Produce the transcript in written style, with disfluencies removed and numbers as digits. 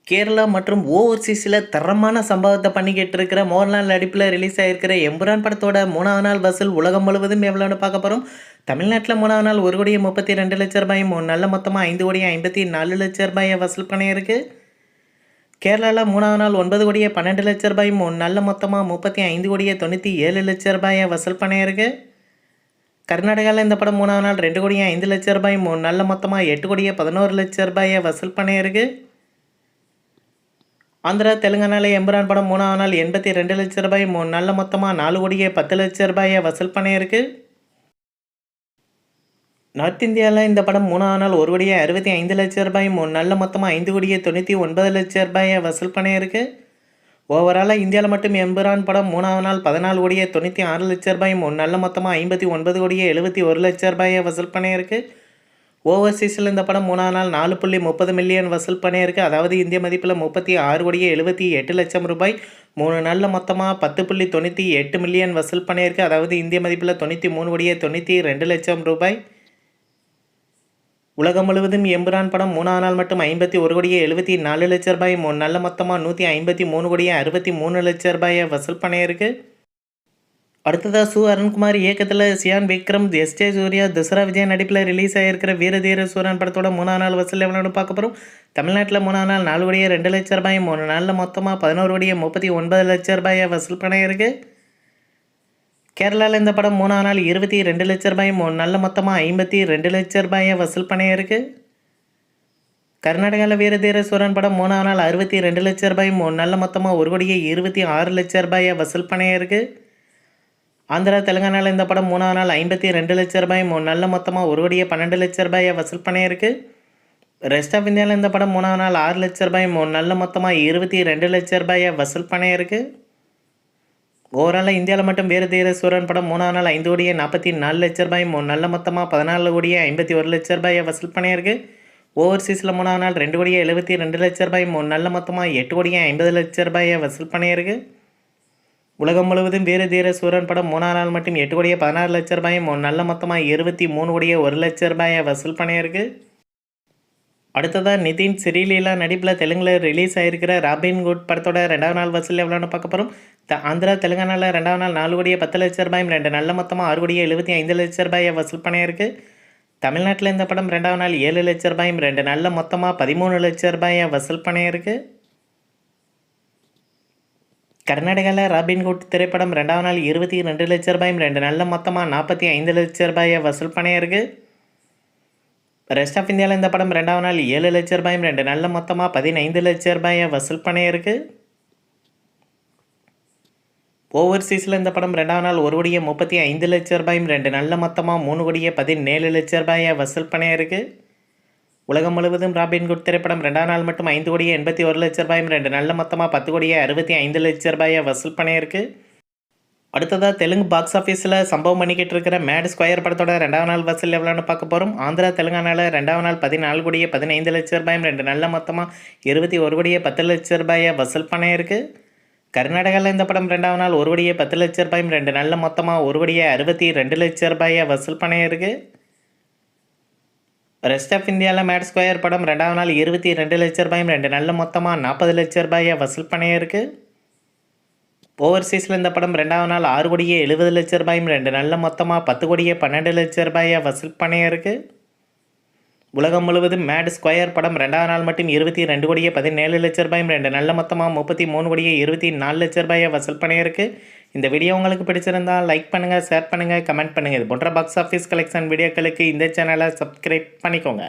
கேரளா மற்றும் ஓவர்சீஸில் தரமான சம்பவத்தை பண்ணிக்கிட்டு இருக்கிற மோகன்லால் நடிப்பில் ரிலீஸ் ஆகிருக்கிற எம்புரான் படத்தோட 3வது நாள் வசூல் உலகம் முழுவதும் எவ்வளோன்னு பார்க்க போகிறோம். தமிழ்நாட்டில் 3வது நாள் 1,32,00,000 ரூபாயும் நல்ல மொத்தமாக 5,54,00,000 வசூல் பண்ணியிருக்கு. கேரளாவில் 3வது நாள் 9,12,00,000 ரூபாயும் நல்ல மொத்தமாக 35,97,00,000 வசூல் பண்ணியிருக்கு. கர்நாடகாவில் இந்த படம் 3வது நாள் 2,05,00,000 ரூபாயும் நல்ல மொத்தமாக 8,11,00,000 வசூல் பண்ணியிருக்கு. ஆந்திரா தெலுங்கானாவில் எம்புரான் படம் 3வது நாள் 82 லட்சம் ரூபாய் நல்ல மொத்தமாக 4,10,00,000 வசூல் பண்ணியிருக்கு. நார்த் இந்தியாவில் இந்த படம் 3வது நாள் 1,65,00,000 ரூபாய் நல்ல மொத்தமாக 5,99,00,000 வசூல் பண்ணியிருக்கு. ஓவராலாக இந்தியாவில் மட்டும் எம்புரான் படம் 3வது நாள் 14,96,00,000 ரூபாய் நல்ல மொத்தமாக 59,71,00,000 வசூல் பண்ணியிருக்கு. ஓவர்சீஸில் இந்த படம் 3வது நாள் 4.30 மில்லியன் வசூல் பண்ணியிருக்கு. அதாவது இந்திய மதிப்பில் 36,78,00,000 ரூபாய் 3 நாளில் மொத்தமாக 10.98 மில்லியன் வசூல் பண்ணியிருக்கு. அதாவது இந்திய மதிப்பில் 93,92,00,000 ரூபாய். உலகம் முழுவதும் எம்புரான் படம் 3வது நாள் மட்டும் 51,74,00,000 ரூபாய் நல்ல மொத்தமாக 153,63,00,000 வசூல் பண்ணியிருக்கு. அடுத்ததாக சு அருண்குமார் இயக்கத்தில் சியான் விக்ரம், எஸ்.ஜே. சூர்யா, தசரா விஜய் நடிப்பில் ரிலீஸ் ஆகிருக்கிற வீரதீர சூரன் படத்தோட 3வது நாள் வசூல் எவ்வளோன்னு பார்க்க போகிறோம். தமிழ்நாட்டில் 3வது நாள் 4,02,00,000 ரூபாய் 3 நாளில் மொத்தமாக 11,39,00,000 வசூல் பண்ணியிருக்கு. கேரளாவில் இந்த படம் 3வது நாள் 22,00,000 ரூபாய் 3 நாளில் மொத்தமாக 52,00,000 வசூல் பண்ணியிருக்கு. கர்நாடகாவில் வீரதீர சூரன் படம் 3வது நாள் 62,00,000 ரூபாய் 3 நாளில் மொத்தமாக 1,26,00,000 வசூல் பண்ணியிருக்கு. ஆந்திரா தெலுங்கானாவில் இந்த படம் 3வது நாள் 52 லட்சம் ரூபாய் 3 நாளில் மொத்தமாக 1,12,00,000 வசூல் பண்ணியிருக்கு. ரெஸ்ட் ஆஃப் இந்தியாவில் இந்த படம் 3வது நாள் 6 லட்சம் ரூபாய் 3 நாளில் மொத்தமாக 22,00,000 வசூல் பண்ணியிருக்கு. ஓவராலாக இந்தியாவில் மட்டும் வீரதீர சூரன் படம் 3வது நாள் 5,44,00,000 ரூபாய் 3 நாளில் மொத்தமாக 14,51,00,000 வசூல் பண்ணியிருக்கு. ஓவர்சீஸில் 3வது நாள் 2,72,00,000 ரூபாய் 3 நாளில் மொத்தமாக 8,50,00,000 வசூல் பண்ணியிருக்கு. உலகம் முழுவதும் வீரதீர சூரன் படம் 3வது நாள் மட்டும் 8,16,00,000 ரூபாய் 3 நல்ல மொத்தமாக 23,01,00,000 வசூல் பண்ணியிருக்கு. அடுத்ததாக நிதின் ஸ்ரீலீலா நடிப்பில் தெலுங்கில் ரிலீஸ் ஆகிருக்கிற ராபின்ஹுட் படத்தோட 2வது நாள் வசூல் எவ்வளோன்னு பார்க்க போகிறோம். ஆந்திரா தெலுங்கானாவில் 2வது நாள் 4,10,00,000 ரூபாய் 2 நல்ல மொத்தமாக 6,75,00,000 வசூல் பண்ணியிருக்கு. தமிழ்நாட்டில் இந்த படம் 2வது நாள் 7 லட்சம் ரூபாய் 2 நல்ல மொத்தமாக 13,00,000 வசூல் பண்ணியிருக்கு. கர்நாடகாவில் ராபின்ஹுட் திரைப்படம் 2வது நாள் 22 லட்சம் ரூபாய் 2 நல்ல மொத்தமாக 45,00,000 வசூல் பண்ணியிருக்கு. ரெஸ்ட் ஆஃப் இந்தியாவில் இந்த படம் 2வது நாள் 7 லட்சம் ரூபாய் 2 நல்ல மொத்தமாக 15,00,000 வசூல் பண்ணியிருக்கு. ஓவர்சீஸில் இந்த படம் 2வது நாள் 1,35,00,000 ரூபாய் 2 நல்ல மொத்தமாக 3,17,00,000 வசூல் பண்ணியிருக்கு. உலகம் முழுவதும் ராபின்ஹுட் திரைப்படம் 2வது நாள் மட்டும் 5,81,00,000 ரூபாய் 2 நல்ல மொத்தமாக 10,65,00,000 வசூல் பண்ணியிருக்கு. அடுத்ததாக தெலுங்கு பாக்ஸ் ஆஃபீஸில் சம்பவம் பண்ணிக்கிட்டு இருக்கிற மேட் ஸ்கொயர் படத்தோட 2வது நாள் வசூல் எவ்வளோன்னு பார்க்க போகிறோம். ஆந்திரா தெலுங்கானாவில் 2வது நாள் 14,15,00,000 ரூபாய் 2 நல்ல மொத்தமாக 21,10,00,000 வசூல் பண்ணியிருக்கு. கர்நாடகாவில் இந்த படம் 2வது நாள் 1,10,00,000 ரூபாய் 2 நல்ல மொத்தமாக 1,62,00,000 வசூல் பண்ணியிருக்கு. ரெஸ்ட் ஆஃப் இந்தியாவில் மேட் ஸ்கொயர் படம் 2வது நாள் 22 லட்சம் ரூபாய் 2 நல்ல மொத்தமாக 40,00,000 வசூல் பண்ணியிருக்கு. ஓவர்சீஸில் இந்த படம் 2வது நாள் 6,70,00,000 ரூபாய் 2 நல்ல மொத்தமாக 10,12,00,000 வசூல் பண்ணியிருக்கு. உலகம் முழுவதும் மேட் ஸ்கொயர் படம் 2வது நாள் மட்டும் 22,17,00,000 ரூபாய் 2 நல்ல மொத்தமாக 33,24,00,000 வசூல் பண்ணியிருக்கு. இந்த வீடியோ உங்களுக்கு பிடிச்சிருந்தால் லைக் பண்ணுங்கள், ஷேர் பண்ணுங்கள், கமெண்ட் பண்ணுங்கள். இது போன்ற பாக்ஸ் ஆஃபீஸ் கலெக்ஷன் வீடியோக்களுக்கு இந்த சேனலை சப்ஸ்கிரைப் பண்ணிக்கோங்க.